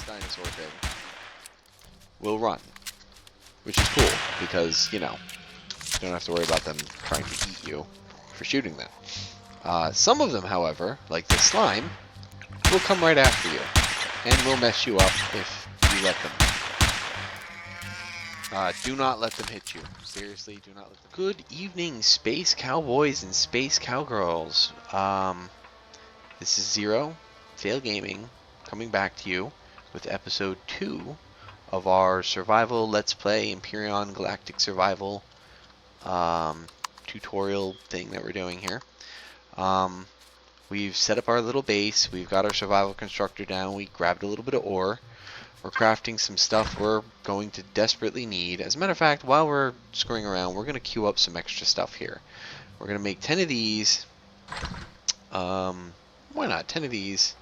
this dinosaur thing will run, which is cool because, you know, you don't have to worry about them trying to eat you for shooting them. Some of them, however, like this slime, will come right after you and will mess you up if you let them. Do not let them hit you. Seriously, do not let them. Good evening, space cowboys and space cowgirls. This is Zero, Fail Gaming, coming back to you with episode 2 of our survival Let's Play Empyrion Galactic Survival tutorial thing that we're doing here. We've set up our little base, we've got our survival constructor down, we grabbed a little bit of ore. We're crafting some stuff we're going to desperately need. As a matter of fact, while we're screwing around, we're going to queue up some extra stuff here. We're going to make 10 of these. Why not? 10 of these.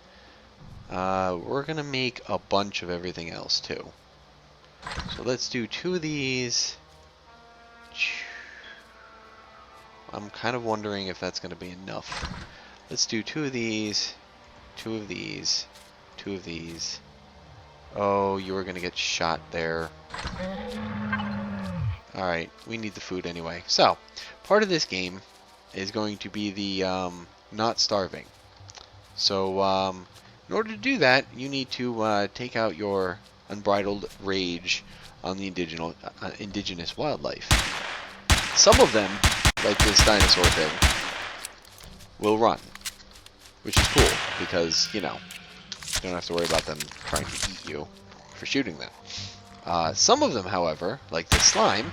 We're going to make a bunch of everything else too. So let's do 2 of these. I'm kind of wondering if that's going to be enough. Let's do 2 of these, 2 of these, 2 of these. Oh, you were going to get shot there. Alright, we need the food anyway. So, part of this game is going to be the not starving. So, in order to do that, you need to take out your unbridled rage on the indigenous wildlife. Some of them, like this dinosaur thing, will run, which is cool because, you know, you don't have to worry about them trying to eat you for shooting them. Some of them, however, like this slime,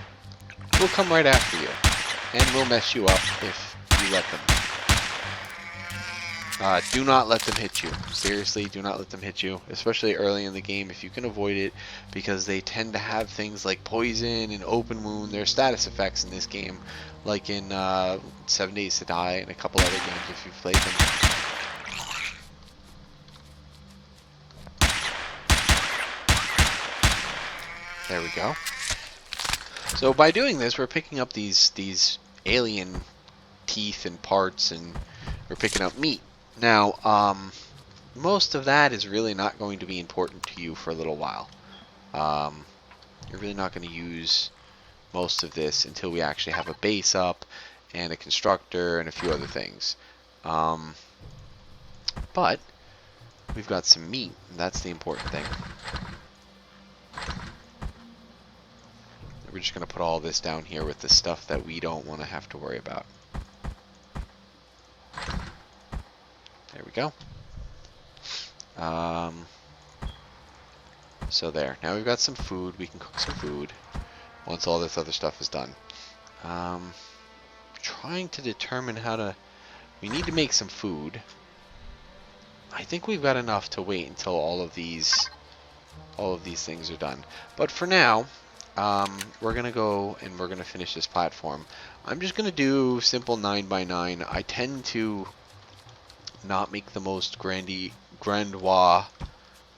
will come right after you and will mess you up if you let them. Do not let them hit you. Seriously, do not let them hit you, especially early in the game if you can avoid it, because they tend to have things like poison and open wound. There are status effects in this game, like in 7 Days to Die and a couple other games if you've played them. There we go. So by doing this, we're picking up these alien teeth and parts, and we're picking up meat. Now, most of that is really not going to be important to you for a little while. You're really not going to use most of this until we actually have a base up and a constructor and a few other things. But we've got some meat, and that's the important thing. We're just going to put all this down here with the stuff that we don't want to have to worry about. There we go. So there. Now we've got some food. We can cook some food once all this other stuff is done. Trying to determine how to... We need to make some food. I think we've got enough to wait until all of these things are done. But for now, we're going to go and we're going to finish this platform. I'm just going to do simple 9x9. I tend to not make the most grandiose,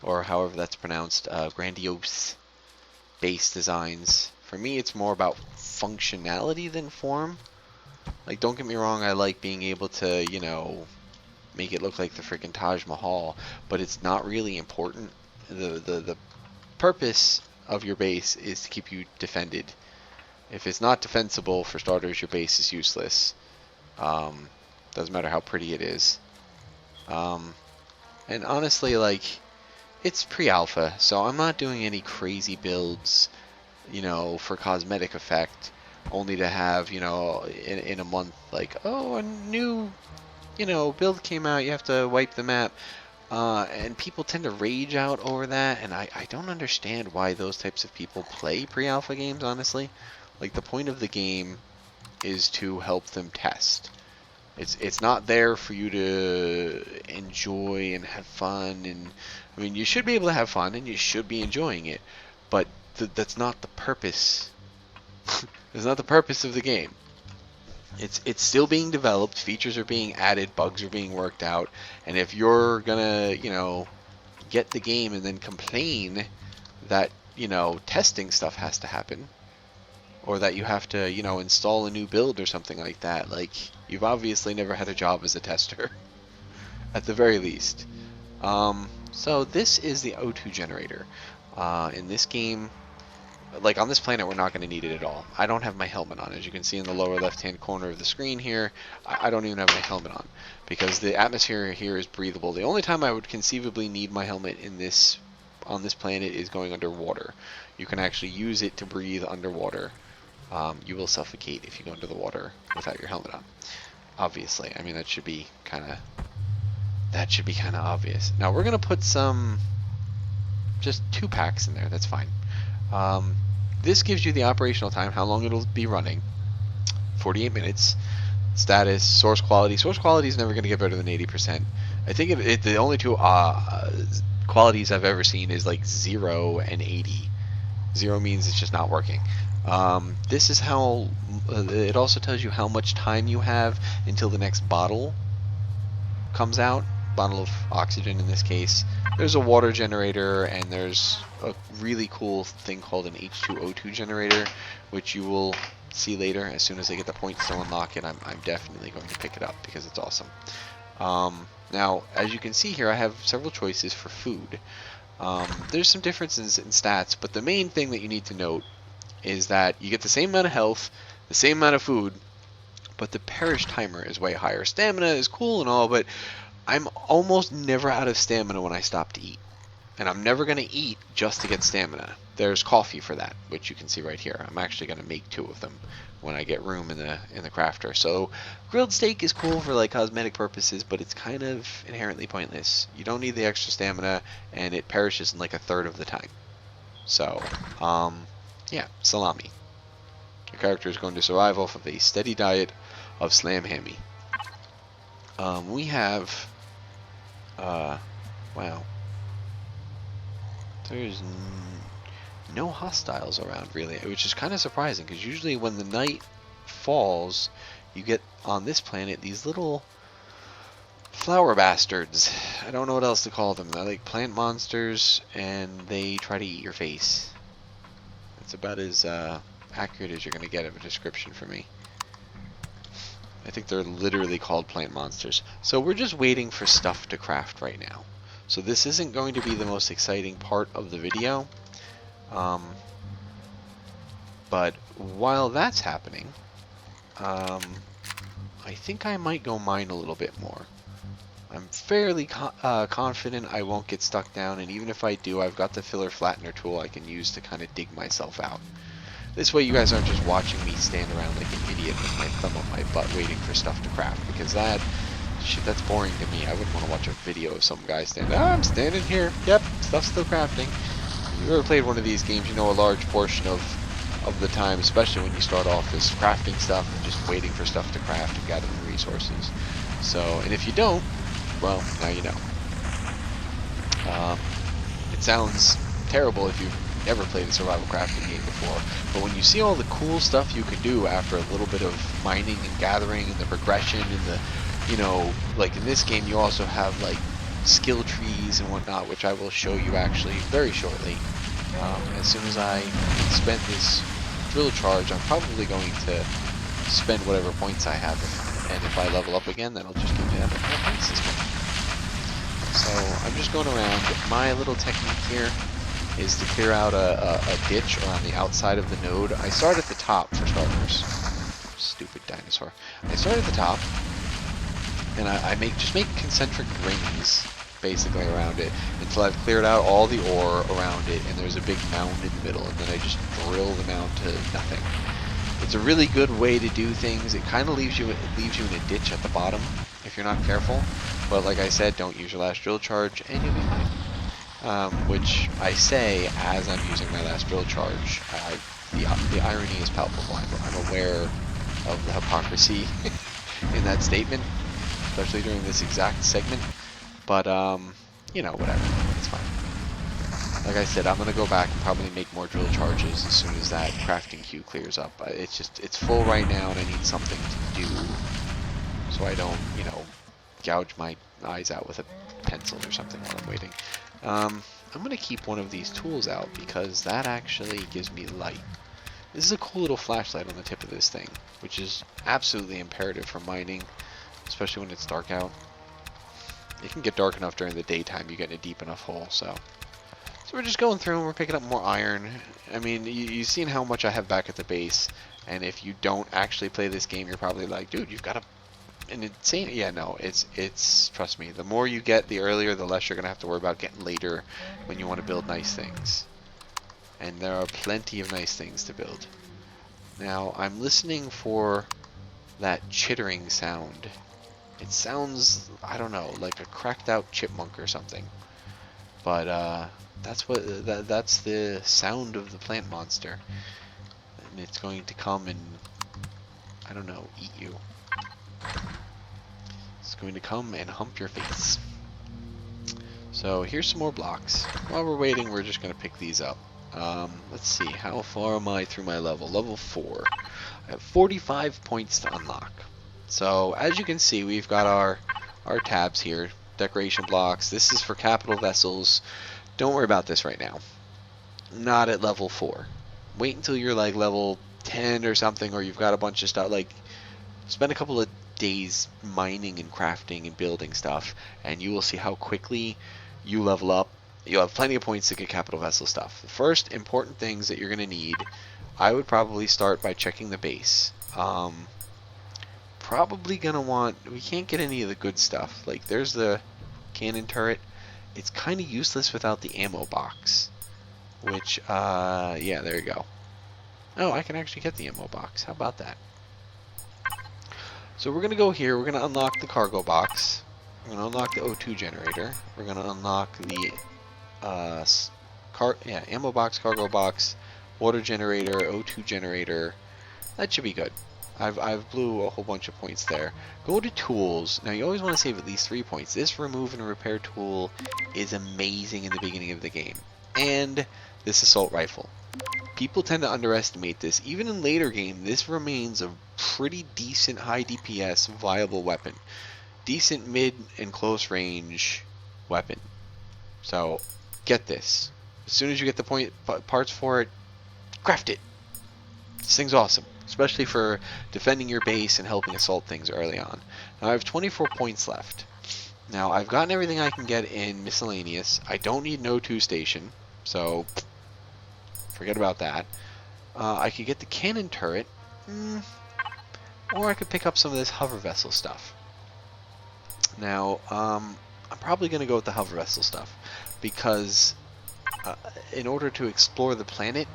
or however that's pronounced, grandiose base designs. For me, it's more about functionality than form. Like, don't get me wrong, I like being able to, you know, make it look like the freaking Taj Mahal, but it's not really important. The purpose of your base is to keep you defended. If it's not defensible, for starters, your base is useless. Doesn't matter how pretty it is. And honestly, like, it's pre-alpha, so I'm not doing any crazy builds, you know, for cosmetic effect, only to have, you know, in a month, like, oh, a new, you know, build came out, you have to wipe the map. And people tend to rage out over that, and I don't understand why those types of people play pre-alpha games, honestly. Like, the point of the game is to help them test. It's not there for you to enjoy and have fun, and I mean, you should be able to have fun and you should be enjoying it, but that's not the purpose. That's not the purpose of the game. It's still being developed, features are being added, bugs are being worked out, and if you're gonna, you know, get the game and then complain that, you know, testing stuff has to happen, or that you have to, you know, install a new build or something like that, like, you've obviously never had a job as a tester, at the very least. So this is the O2 generator. In this game, like on this planet, we're not going to need it at all. I don't have my helmet on. As you can see in the lower left-hand corner of the screen here, I don't even have my helmet on because the atmosphere here is breathable. The only time I would conceivably need my helmet on this planet is going underwater. You can actually use it to breathe underwater. You will suffocate if you go into the water without your helmet on. Obviously, I mean that should be kind of obvious. Now we're gonna put just 2 packs in there. That's fine. This gives you the operational time, how long it'll be running. 48 minutes. Status, source quality. Source quality is never going to get better than 80%. I think the only 2 qualities I've ever seen is like 0 and 80. 0 means it's just not working. This is how, it also tells you how much time you have until the next bottle comes out. Bottle of oxygen in this case. There's a water generator, and there's a really cool thing called an H2O2 generator, which you will see later. As soon as I get the points to unlock it, I'm definitely going to pick it up because it's awesome. Now, as you can see here, I have several choices for food. There's some differences in stats, but the main thing that you need to note is that you get the same amount of health, the same amount of food, but the perish timer is way higher. Stamina is cool and all, but I'm almost never out of stamina when I stop to eat. And I'm never going to eat just to get stamina. There's coffee for that, which you can see right here. I'm actually going to make 2 of them when I get room in the crafter. So grilled steak is cool for like cosmetic purposes, but it's kind of inherently pointless. You don't need the extra stamina, and it perishes in like a third of the time. So, yeah, salami. Your character is going to survive off of a steady diet of slam hammy. We have... wow. There's no hostiles around, really, which is kind of surprising, because usually when the night falls, you get on this planet these little flower bastards. I don't know what else to call them. They're like plant monsters, and they try to eat your face. That's about as accurate as you're going to get of a description for me. I think they're literally called plant monsters. So we're just waiting for stuff to craft right now. So this isn't going to be the most exciting part of the video. But while that's happening, I think I might go mine a little bit more. I'm fairly confident I won't get stuck down, and even if I do, I've got the filler flattener tool I can use to kind of dig myself out. This way you guys aren't just watching me stand around like an idiot with my thumb up my butt waiting for stuff to craft, because that's boring to me. I wouldn't want to watch a video of some guy standing, I'm standing here, yep, stuff's still crafting. If you've ever played one of these games, you know a large portion of the time, especially when you start off, is crafting stuff and just waiting for stuff to craft and gathering resources. So, and if you don't, well, now you know. It sounds terrible if you've never played a survival crafting game before, but when you see all the cool stuff you can do after a little bit of mining and gathering and the progression and the, you know, like in this game you also have like skill trees and whatnot, which I will show you actually very shortly. As soon as I spend this drill charge, I'm probably going to spend whatever points I have, and if I level up again, that'll just give me that point system. So I'm just going around. My little technique here is to clear out a ditch around the outside of the node. I start at the top for starters. Stupid dinosaur. I start at the top, and I just make concentric rings basically around it until I've cleared out all the ore around it, and there's a big mound in the middle, and then I just drill the mound to nothing. It's a really good way to do things. It kind of leaves you in a ditch at the bottom if you're not careful, but like I said, don't use your last drill charge and you'll be fine. Which I say as I'm using my last drill charge. The irony is palpable. I'm aware of the hypocrisy in that statement, especially during this exact segment. But, you know, whatever. It's fine. Like I said, I'm going to go back and probably make more drill charges as soon as that crafting queue clears up. It's full right now, and I need something to do so I don't, you know, gouge my eyes out with a pencil or something while I'm waiting. I'm going to keep one of these tools out because that actually gives me light. This is a cool little flashlight on the tip of this thing, which is absolutely imperative for mining, especially when it's dark out. It can get dark enough during the daytime, you get in a deep enough hole, so we're just going through and we're picking up more iron. I mean, you've seen how much I have back at the base, and if you don't actually play this game, you're probably like, dude, you've got an insane... Yeah, no, it's trust me, the more you get, the earlier, the less you're going to have to worry about getting later when you want to build nice things. And there are plenty of nice things to build. Now, I'm listening for that chittering sound. It sounds, I don't know, like a cracked out chipmunk or something. But that's the sound of the plant monster. And it's going to come and, I don't know, eat you. It's going to come and hump your face. So here's some more blocks. While we're waiting, we're just going to pick these up. Let's see, how far am I through my level? Level 4. I have 45 points to unlock. So as you can see, we've got our tabs here. Decoration blocks. This is for capital vessels. Don't worry about this right now. Not at level 4. Wait until you're like level 10 or something, or you've got a bunch of stuff. Like, spend a couple of days mining and crafting and building stuff, and you will see how quickly you level up. You'll have plenty of points to get capital vessel stuff. The first important things that you're going to need, I would probably start by checking the base. Probably going to want, we can't get any of the good stuff. Like, there's the cannon turret. It's kind of useless without the ammo box. Which, yeah, there you go. Oh, I can actually get the ammo box. How about that? So we're going to go here. We're going to unlock the cargo box. We're going to unlock the O2 generator. We're going to unlock the ammo box, cargo box, water generator, O2 generator. That should be good. I've blew a whole bunch of points there. Go to tools. Now you always want to save at least 3 points. This remove and repair tool is amazing in the beginning of the game. And this assault rifle. People tend to underestimate this. Even in later game, this remains a pretty decent high DPS viable weapon. Decent mid and close range weapon. So get this. As soon as you get the parts for it, craft it. This thing's awesome, especially for defending your base and helping assault things early on. Now I have 24 points left. Now I've gotten everything I can get in miscellaneous. I don't need an O2 station, so forget about that. I could get the cannon turret, or I could pick up some of this hover vessel stuff. Now, I'm probably going to go with the hover vessel stuff, because in order to explore the planet,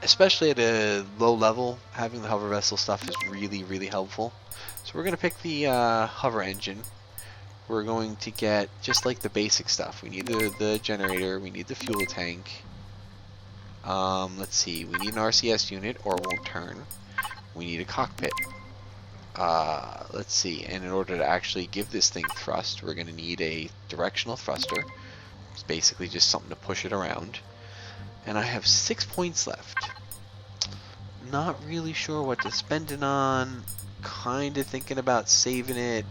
especially at a low level, having the hover vessel stuff is really, really helpful. So we're going to pick the hover engine. We're going to get just like the basic stuff. We need the generator, we need the fuel tank. Let's see, we need an RCS unit or it won't turn. We need a cockpit. Let's see, and in order to actually give this thing thrust, we're going to need a directional thruster. It's basically just something to push it around. And I have 6 points left. Not really sure what to spend it on. Kind of thinking about saving it.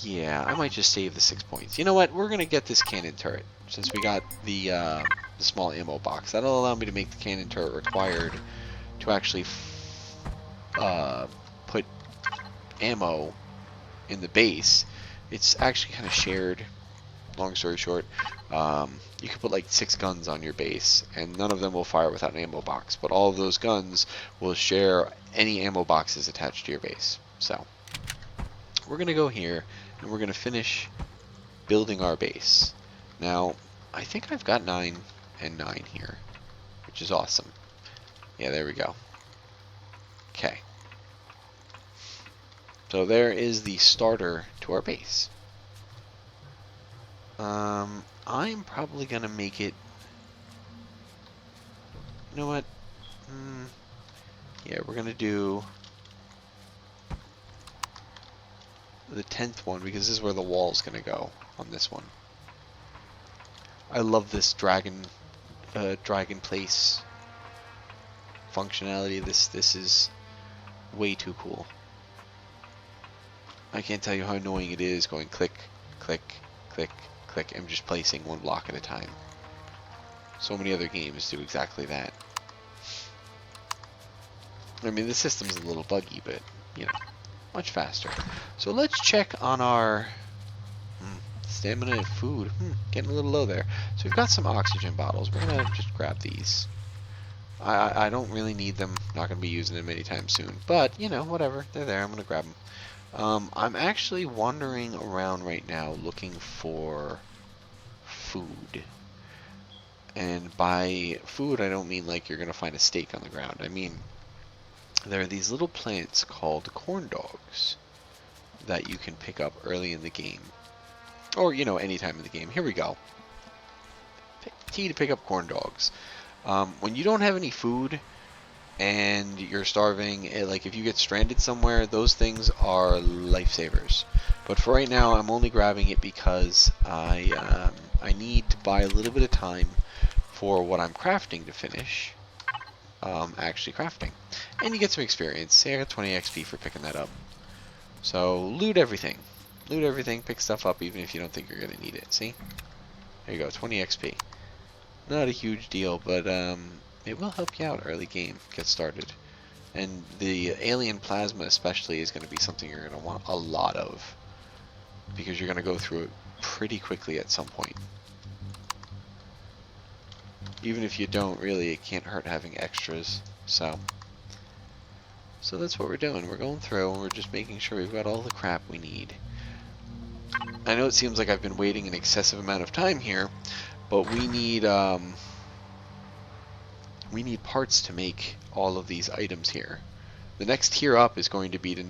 Yeah, I might just save the 6 points. You know what? We're going to get this cannon turret, since we got the small ammo box. That'll allow me to make the cannon turret required to actually put ammo in the base. It's actually kind of shared. Long story short, you can put like 6 guns on your base, and none of them will fire without an ammo box, but all of those guns will share any ammo boxes attached to your base. So we're going to go here, and we're going to finish building our base. Now, I think I've got 9 and 9 here, which is awesome. Yeah, there we go. Okay. So there is the starter to our base. I'm probably gonna make it. You know what? Yeah, we're gonna do the 10th one because this is where the wall's gonna go on this one. I love this dragon place functionality. This is way too cool. I can't tell you how annoying it is going click, click, click, click, and just placing one block at a time. So many other games do exactly that. I mean, the system's a little buggy, but, you know, Much faster. So let's check on our stamina and food. Getting a little low there. So we've got some oxygen bottles. We're going to just grab these. I don't really need them. Not going to be using them anytime soon. But, you know, whatever. They're there. I'm going to grab them. I'm actually wandering around right now looking for food. And by food, I don't mean like you're going to find a steak on the ground. I mean, there are these little plants called corn dogs that you can pick up early in the game. Or, you know, any time in the game. Here we go. Key to pick up corn dogs. When you don't have any food and you're starving, like if you get stranded somewhere, those things are lifesavers. But for right now, I'm only grabbing it because I need to buy a little bit of time for what I'm crafting to finish. Actually crafting. And you get some experience. Say I got 20 XP for picking that up. So loot everything. Loot everything, pick stuff up even if you don't think you're going to need it. See? There you go, 20 XP. Not a huge deal, but it will help you out early game, get started. And the alien plasma especially is going to be something you're going to want a lot of. Because you're going to go through it pretty quickly at some point. Even if you don't, really, it can't hurt having extras. So that's what we're doing. We're going through and we're just making sure we've got all the crap we need. I know it seems like I've been waiting an excessive amount of time here, but we need parts to make all of these items here. The next tier up is going to be to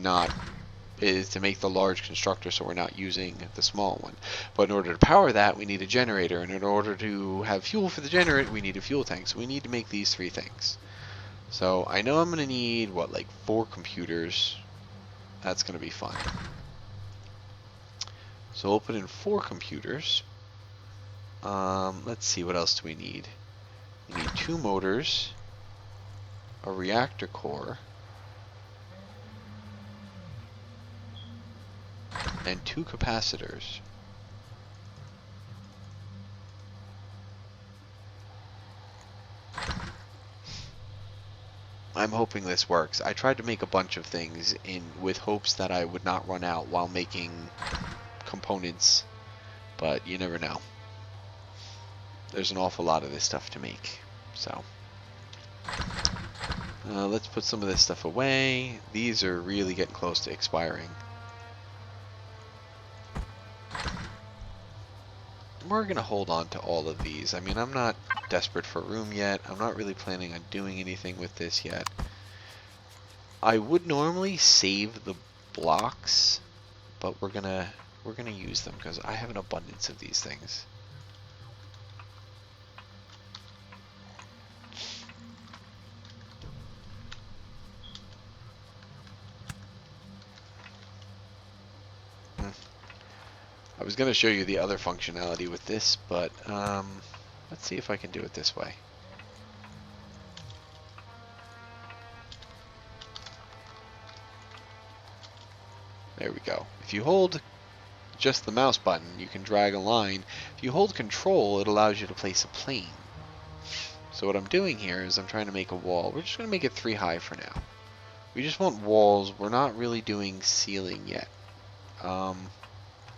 make the large constructor, so we're not using the small one. But in order to power that, we need a generator, and in order to have fuel for the generator, we need a fuel tank. So we need to make these 3 things. So I know I'm going to need, what, like 4 computers. That's going to be fun. So we'll put in 4 computers. Let's see, what else do we need? We need 2 motors, a reactor core, and 2 capacitors. I'm hoping this works. I tried to make a bunch of things with hopes that I would not run out while making components, but you never know. There's an awful lot of this stuff to make, so let's put some of this stuff away. These are really getting close to expiring. We're gonna hold on to all of these. I mean, I'm not desperate for room yet. I'm not really planning on doing anything with this yet. I would normally save the blocks, but we're gonna use them because I have an abundance of these things. I was going to show you the other functionality with this, but let's see if I can do it this way. There we go. If you hold just the mouse button, you can drag a line. If you hold control, it allows you to place a plane. So what I'm doing here is I'm trying to make a wall. We're just going to make it 3 high for now. We just want walls. We're not really doing ceiling yet.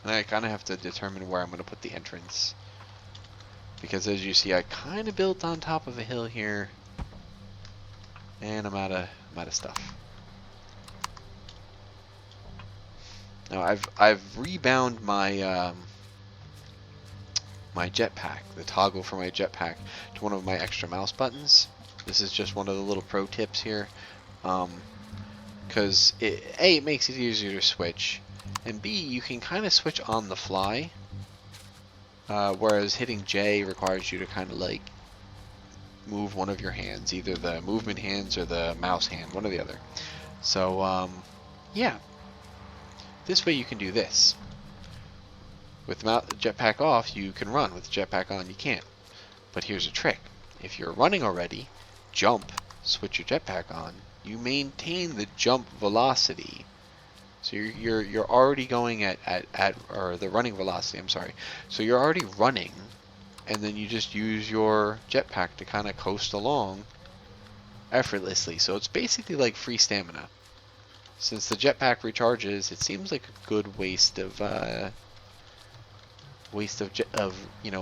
And I kind of have to determine where I'm going to put the entrance. Because as you see, I kind of built on top of a hill here. And I'm out of stuff. Now I've rebound my my jetpack, the toggle for my jetpack, to one of my extra mouse buttons. This is just one of the little pro tips here. Because it makes it easier to switch, and B, you can kind of switch on the fly, whereas hitting J requires you to kind of like move one of your hands, either the movement hands or the mouse hand, one or the other. So yeah, this way you can do this. With the jetpack off, you can run. With the jetpack on, you can't. But here's a trick. If you're running already, jump, switch your jetpack on, you maintain the jump velocity. So you're already going at or the running velocity, I'm sorry. So you're already running, and then you just use your jetpack to kind of coast along effortlessly. So it's basically like free stamina. since the jetpack recharges, it seems like a good waste of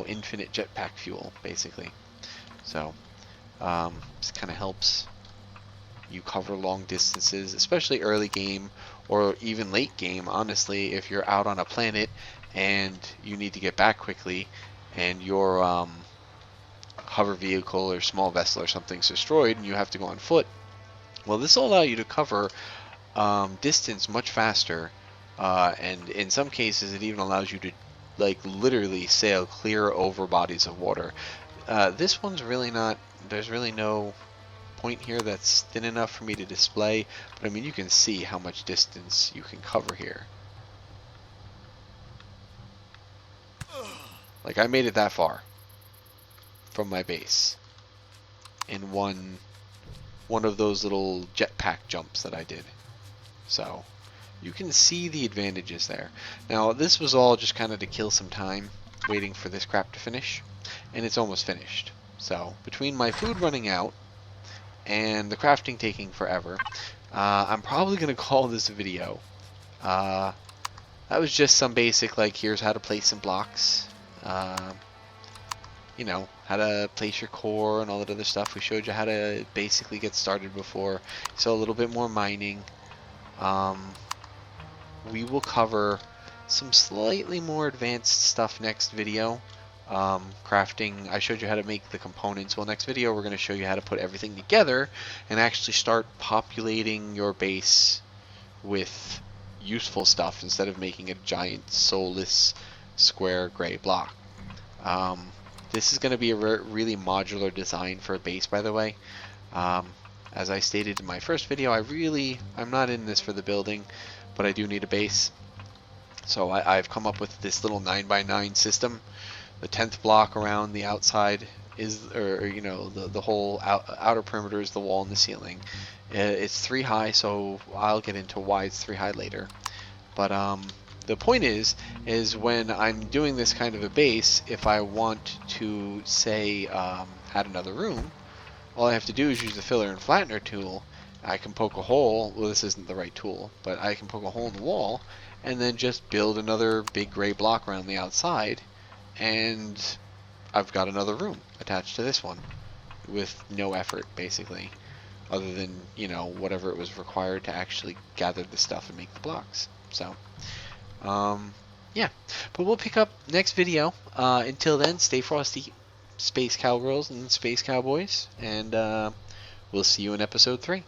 infinite jetpack fuel, basically. So this kind of helps you cover long distances, especially early game or even late game. Honestly, if you're out on a planet and you need to get back quickly, and your hover vehicle or small vessel or something's destroyed, and you have to go on foot. Well, this will allow you to cover distance much faster, and in some cases it even allows you to like literally sail clear over bodies of water. This one's really not, there's really no point here that's thin enough for me to display, but I mean you can see how much distance you can cover here. Like I made it that far from my base in one of those little jetpack jumps that I did. So you can see the advantages there. Now this was all just kind of to kill some time waiting for this crap to finish, and it's almost finished. So between my food running out and the crafting taking forever, I'm probably going to call this a video. That was just some basic, like, here's how to place some blocks. You know, how to place your core and all that other stuff. We showed you how to basically get started before. So a little bit more mining. We will cover some slightly more advanced stuff next video. Crafting, I showed you how to make the components. Well, next video we're going to show you how to put everything together and actually start populating your base with useful stuff instead of making a giant soulless square gray block. This is going to be a really modular design for a base, by the way. As I stated in my first video, I'm not in this for the building, but I do need a base. So I've come up with this little 9x9 system. The 10th block around the outside is, the whole outer perimeter is the wall and the ceiling. It's 3 high, so I'll get into why it's 3 high later. But the point is when I'm doing this kind of a base, if I want to, say, add another room, all I have to do is use the filler and flattener tool. I can poke a hole, well this isn't the right tool, but I can poke a hole in the wall and then just build another big gray block around the outside, and I've got another room attached to this one with no effort, basically, other than, whatever it was required to actually gather the stuff and make the blocks. So yeah, but we'll pick up next video. Until then, stay frosty, space cowgirls and space cowboys, and we'll see you in episode 3.